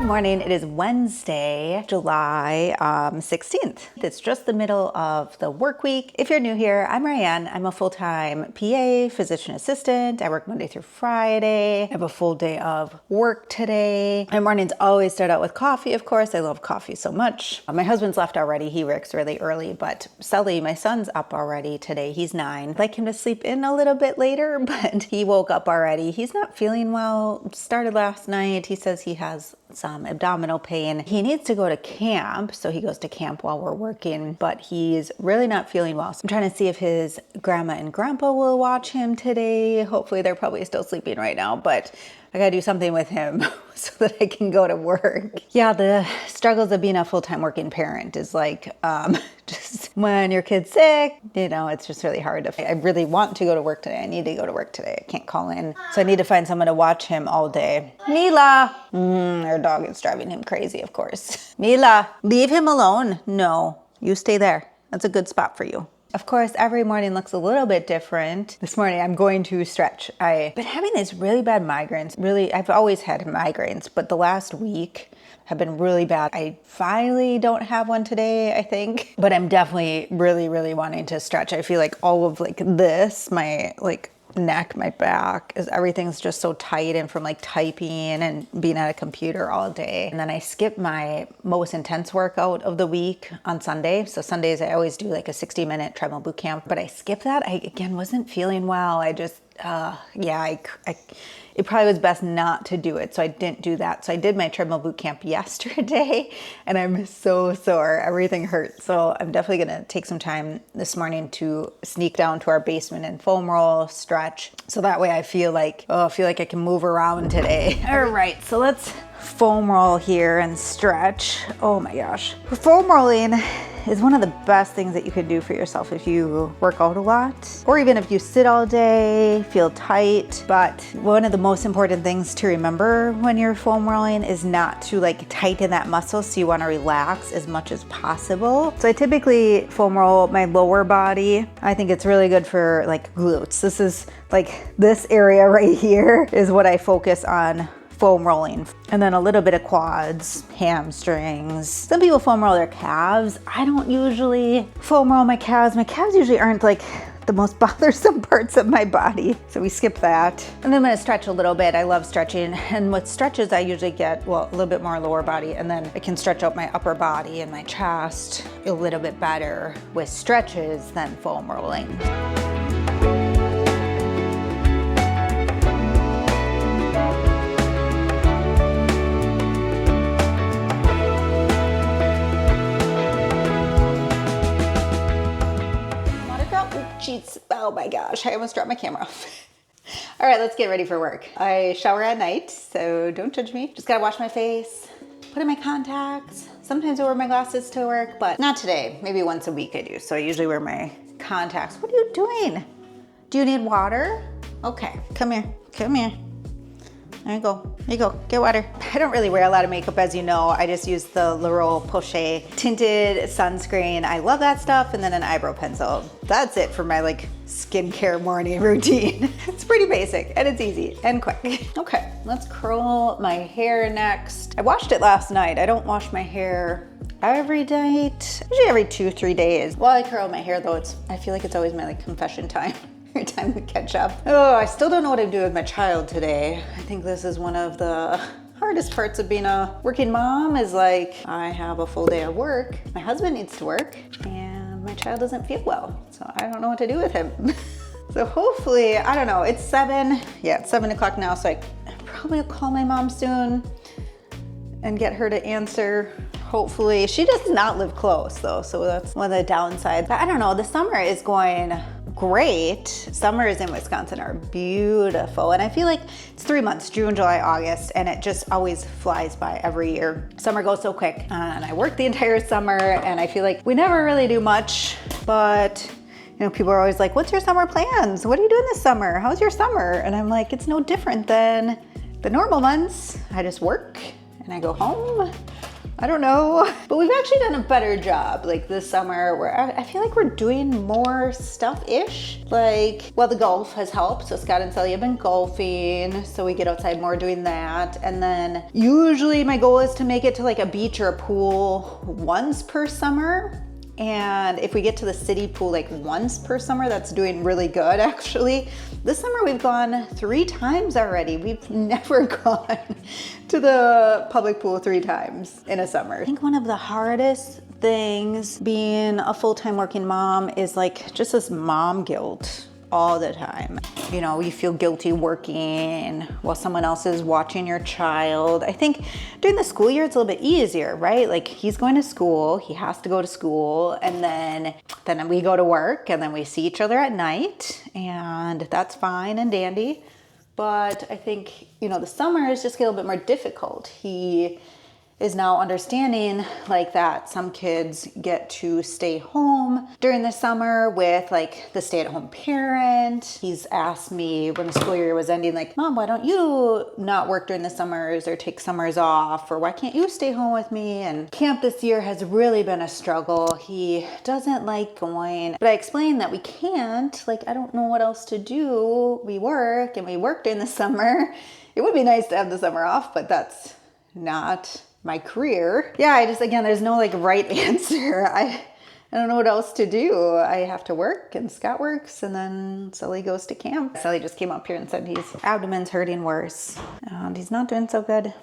Good morning. It is Wednesday, July 16th. It's just the middle of the work week. If you're new here, I'm Ryan. I'm a full-time PA, physician assistant. I work Monday through Friday. I have a full day of work today. My mornings always start out with coffee, of course. I love coffee so much. My husband's left already. He works really early, but Sully, my son's up already today. He's 9. I'd like him to sleep in a little bit later, but he woke up already. He's not feeling well. Started last night. He says he has some abdominal pain. He needs to go to camp, so he goes to camp while we're working, but he's really not feeling well. So I'm trying to see if his grandma and grandpa will watch him today. Hopefully they're probably still sleeping right now, but I gotta do something with him so that I can go to work. Yeah, the struggles of being a full-time working parent is like, just when your kid's sick, you know, it's just really hard. I really want to go to work today. I need to go to work today. I can't call in. So I need to find someone to watch him all day. Mila! Our dog is driving him crazy, of course. Mila, leave him alone. No, you stay there. That's a good spot for you. Of course, every morning looks a little bit different. This morning, I'm going to stretch. I've been having these really bad migraines. Really, I've always had migraines, but the last week have been really bad. I finally don't have one today, I think, but I'm definitely really wanting to stretch. I feel like all of like this, my like neck, my back, is everything's just so tight, and from like typing and being at a computer all day. And then I skip my most intense workout of the week on Sunday. So Sundays I always do like a 60-minute treadmill boot camp, but I skipped that. I again wasn't feeling well. I just it probably was best not to do it, so I didn't do that. So I did my treadmill boot camp yesterday, and I'm so sore. Everything hurts. So I'm definitely gonna take some time this morning to sneak down to our basement and foam roll, stretch, so that way I feel like I can move around today. All right, so let's foam roll here and stretch. Oh my gosh, foam rolling is one of the best things that you can do for yourself if you work out a lot, or even if you sit all day, feel tight. But one of the most important things to remember when you're foam rolling is not to like tighten that muscle, so you want to relax as much as possible. So I typically foam roll my lower body. I think it's really good for like glutes. This is like this area right here is what I focus on foam rolling, and then a little bit of quads, hamstrings. Some people foam roll their calves. I don't usually foam roll my calves. My calves usually aren't like the most bothersome parts of my body, so we skip that. And then I'm gonna stretch a little bit. I love stretching, and with stretches I usually get, well, a little bit more lower body, and then I can stretch out my upper body and my chest a little bit better with stretches than foam rolling. Oh my gosh, I almost dropped my camera off. All right, let's get ready for work. I shower at night, so don't judge me. Just gotta wash my face, put in my contacts. Sometimes I wear my glasses to work, but not today. Maybe once a week I do. So I usually wear my contacts. What are you doing? Do you need water? Okay, come here, come here. There you go, there you go, get water. I don't really wear a lot of makeup, as you know. I just use the La Roche-Posay tinted sunscreen. I love that stuff, and then an eyebrow pencil. That's it for my like skincare morning routine. It's pretty basic, and it's easy and quick. Okay, let's curl my hair next. I washed it last night. I don't wash my hair every night, usually every 2-3 days. While I curl my hair though, I feel like it's always my like confession time. Every time we catch up. Oh, I still don't know what I'm doing with my child today. I think this is one of the hardest parts of being a working mom, is like, I have a full day of work. My husband needs to work, and my child doesn't feel well. So I don't know what to do with him. So hopefully, I don't know, it's 7. Yeah, it's 7 o'clock now, so I probably will call my mom soon and get her to answer. Hopefully. She does not live close though, so that's one of the downsides. But I don't know, the summer is going great. Summers in Wisconsin are beautiful, and I feel like it's 3 months, June, July, August, and it just always flies by every year. Summer goes so quick, and I work the entire summer, and I feel like we never really do much, but you know, people are always like, what's your summer plans? What are you doing this summer? How's your summer? And I'm like, it's no different than the normal months. I just work and I go home I don't know. But we've actually done a better job like this summer where I feel like we're doing more stuff-ish. Like, well, the golf has helped. So Scott and Sally have been golfing. So we get outside more doing that. And then usually my goal is to make it to like a beach or a pool once per summer. And if we get to the city pool like once per summer, that's doing really good actually. This summer we've gone 3 times already. We've never gone to the public pool 3 times in a summer. I think one of the hardest things being a full-time working mom is like just this mom guilt all the time. You know, you feel guilty working while someone else is watching your child. I think during the school year, it's a little bit easier, right? Like he's going to school, he has to go to school, and then we go to work, and then we see each other at night, and that's fine and dandy. But I think, you know, the summers just get a little bit more difficult. He is now understanding like that some kids get to stay home during the summer with like the stay-at-home parent. He's asked me when the school year was ending, like, Mom, why don't you not work during the summers or take summers off? Or why can't you stay home with me? And camp this year has really been a struggle. He doesn't like going, but I explained that we can't, like, I don't know what else to do. We work and we work during the summer. It would be nice to have the summer off, but that's not my career. Yeah, again, there's no like right answer. I don't know what else to do. I have to work and Scott works and then Sully goes to camp. Sully just came up here and said his abdomen's hurting worse and he's not doing so good.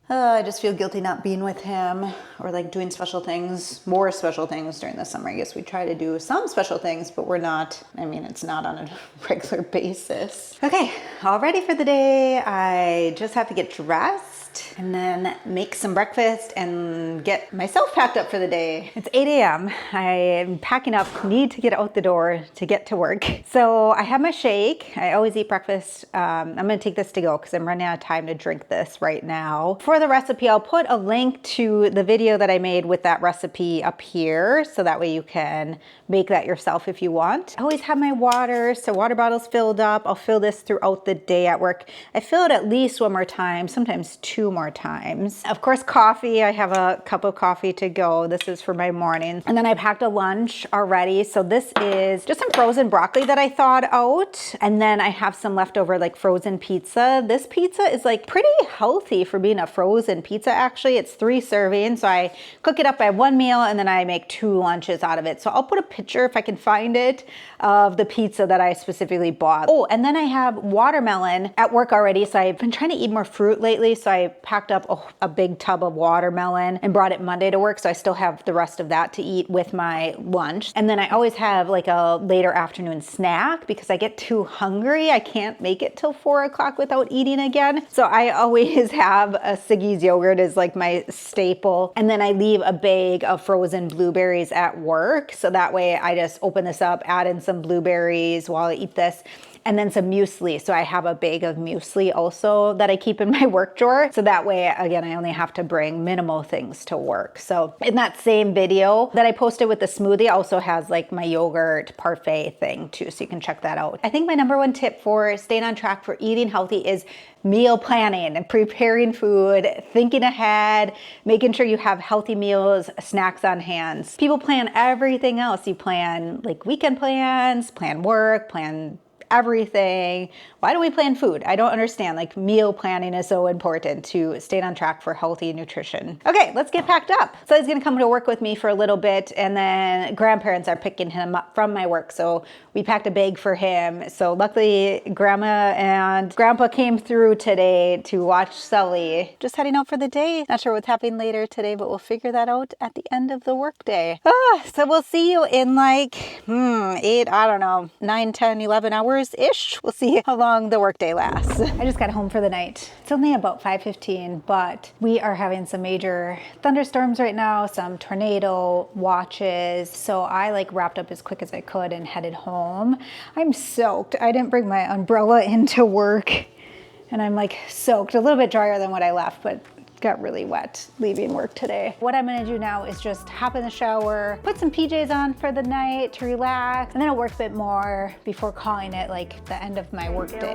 I just feel guilty not being with him or like doing special things, more special things during the summer. I guess we try to do some special things, but we're not, I mean, it's not on a regular basis. Okay, all ready for the day. I just have to get dressed and then make some breakfast and get myself packed up for the day. It's 8 a.m. I am packing up, need to get out the door to get to work. So I have my shake. I always eat breakfast. I'm gonna take this to go because I'm running out of time to drink this right now. For the recipe, I'll put a link to the video that I made with that recipe up here. So that way you can make that yourself if you want. I always have my water, so water bottle's filled up. I'll fill this throughout the day at work. I fill it at least 1 more time, sometimes 2 more times. Of course, coffee. I have a cup of coffee to go. This is for my morning. And then I packed a lunch already. So this is just some frozen broccoli that I thawed out. And then I have some leftover like frozen pizza. This pizza is like pretty healthy for being a frozen pizza actually. It's 3 servings. So I cook it up by 1 meal and then I make 2 lunches out of it. So I'll put a picture if I can find it of the pizza that I specifically bought. Oh, and then I have watermelon at work already. So I've been trying to eat more fruit lately. So I packed up a big tub of watermelon and brought it Monday to work. So I still have the rest of that to eat with my lunch. And then I always have like a later afternoon snack because I get too hungry. I can't make it till 4 o'clock without eating again. So I always have a Siggy's yogurt is like my staple. And then I leave a bag of frozen blueberries at work. So that way I just open this up, add in some blueberries while I eat this. And then some muesli. So I have a bag of muesli also that I keep in my work drawer. So that way, again, I only have to bring minimal things to work. So in that same video that I posted with the smoothie also has like my yogurt parfait thing too. So you can check that out. I think my #1 tip for staying on track for eating healthy is meal planning and preparing food, thinking ahead, making sure you have healthy meals, snacks on hand. People plan everything else. You plan like weekend plans, plan work, plan everything. Why don't we plan food? I don't understand. Like meal planning is so important to stay on track for healthy nutrition. Okay, let's get packed up. So he's gonna come to work with me for a little bit and then grandparents are picking him up from my work. So we packed a bag for him. So luckily grandma and grandpa came through today to watch Sully. Just heading out for the day. Not sure what's happening later today, but we'll figure that out at the end of the workday. So we'll see you in like 8, I don't know, 9, 10, 11 hours-ish. We'll see how long the workday lasts. I just got home for the night. It's only about 5:15, but we are having some major thunderstorms right now, some tornado watches. So I like wrapped up as quick as I could and headed home. I'm soaked. I didn't bring my umbrella into work and I'm like soaked, a little bit drier than what I left, but got really wet leaving work today. What I'm gonna do now is just hop in the shower, put some PJs on for the night to relax, and then I'll work a bit more before calling it like the end of my work day.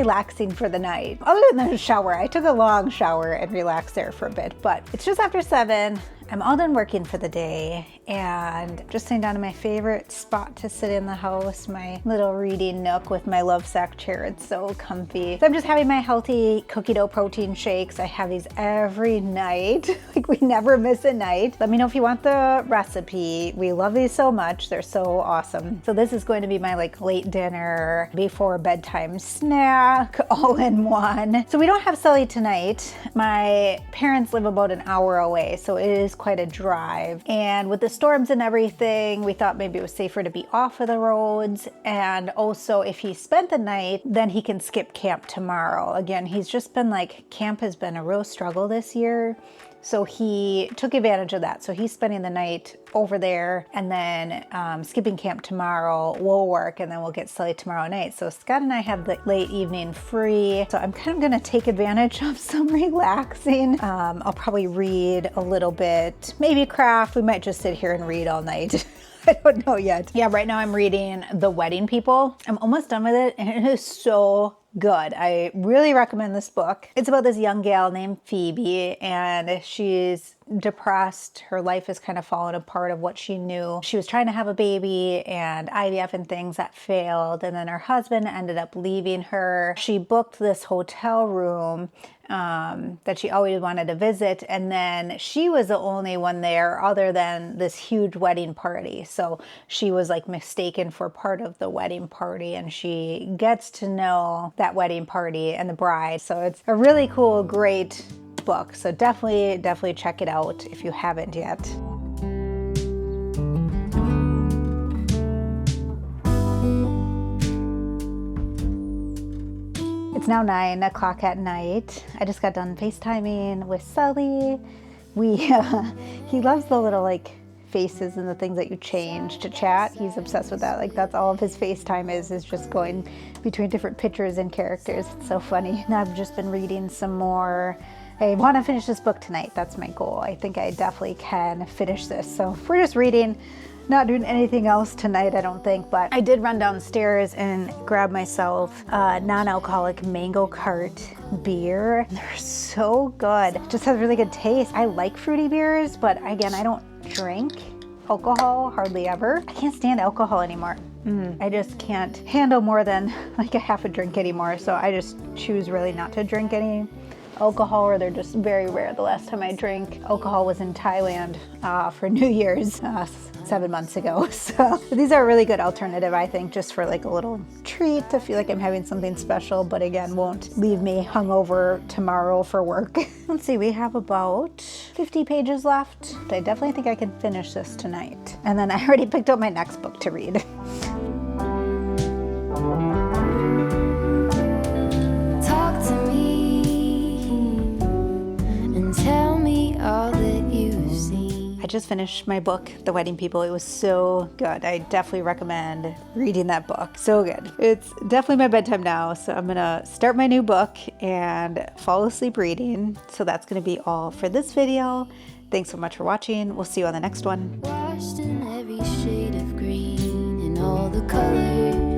relaxing for the night. Other than the shower, I took a long shower and relaxed there for a bit, but it's just after 7. I'm all done working for the day and just sitting down in my favorite spot to sit in the house, my little reading nook with my love sack chair. It's so comfy. So I'm just having my healthy cookie dough protein shakes. I have these every night. Like we never miss a night. Let me know if you want the recipe. We love these so much. They're so awesome. So this is going to be my like late dinner before bedtime snack all in one. So we don't have Sully tonight. My parents live about an hour away, so it is quite a drive. And with the storms and everything, we thought maybe it was safer to be off of the roads. And also if he spent the night, then he can skip camp tomorrow. Again, he's just been like, camp has been a real struggle this year. So he took advantage of that. So he's spending the night over there, and then skipping camp tomorrow will work, and then we'll get Sully tomorrow night. So Scott and I have the late evening free. So I'm kind of gonna take advantage of some relaxing. I'll probably read a little bit, maybe craft. We might just sit here and read all night. I don't know yet. Yeah, right now I'm reading The Wedding People. I'm almost done with it, and it is so good. I really recommend this book. It's about this young gal named Phoebe, and she's depressed. Her life has kind of fallen apart of what she knew. She was trying to have a baby and IVF and things that failed, and then her husband ended up leaving her. She booked this hotel room that she always wanted to visit, and then she was the only one there other than this huge wedding party. So she was like mistaken for part of the wedding party, and she gets to know that wedding party and the bride. So it's a really cool, great book. So definitely check it out if you haven't yet. It's now 9 o'clock at night. I just got done FaceTiming with Sully. He loves the little like faces and the things that you change to chat. He's obsessed with that. Like that's all of his FaceTime is just going between different pictures and characters. It's so funny. And I've just been reading some more. I want to finish this book tonight. That's my goal. I think I definitely can finish this. So we're just reading, not doing anything else tonight, I don't think, but I did run downstairs and grab myself a non-alcoholic mango cart beer. They're so good. It just has really good taste. I like fruity beers, but again, I don't drink alcohol hardly ever. I can't stand alcohol anymore. I just can't handle more than like a half a drink anymore. So I just choose really not to drink any alcohol, or they're just very rare. The last time I drank alcohol was in Thailand for New Year's 7 months ago. So these are a really good alternative, I think, just for like a little treat to feel like I'm having something special, but again, won't leave me hungover tomorrow for work. Let's see, we have about 50 pages left. I definitely think I can finish this tonight. And then I already picked up my next book to read. Talk to me and tell me all that you've seen. I just finished my book, The Wedding People. It was so good. I definitely recommend reading that book. So good. It's definitely my bedtime now, so I'm gonna start my new book and fall asleep reading. So that's gonna be all for this video. Thanks so much for watching. We'll see you on the next one. Washed in every shade of green and all the colors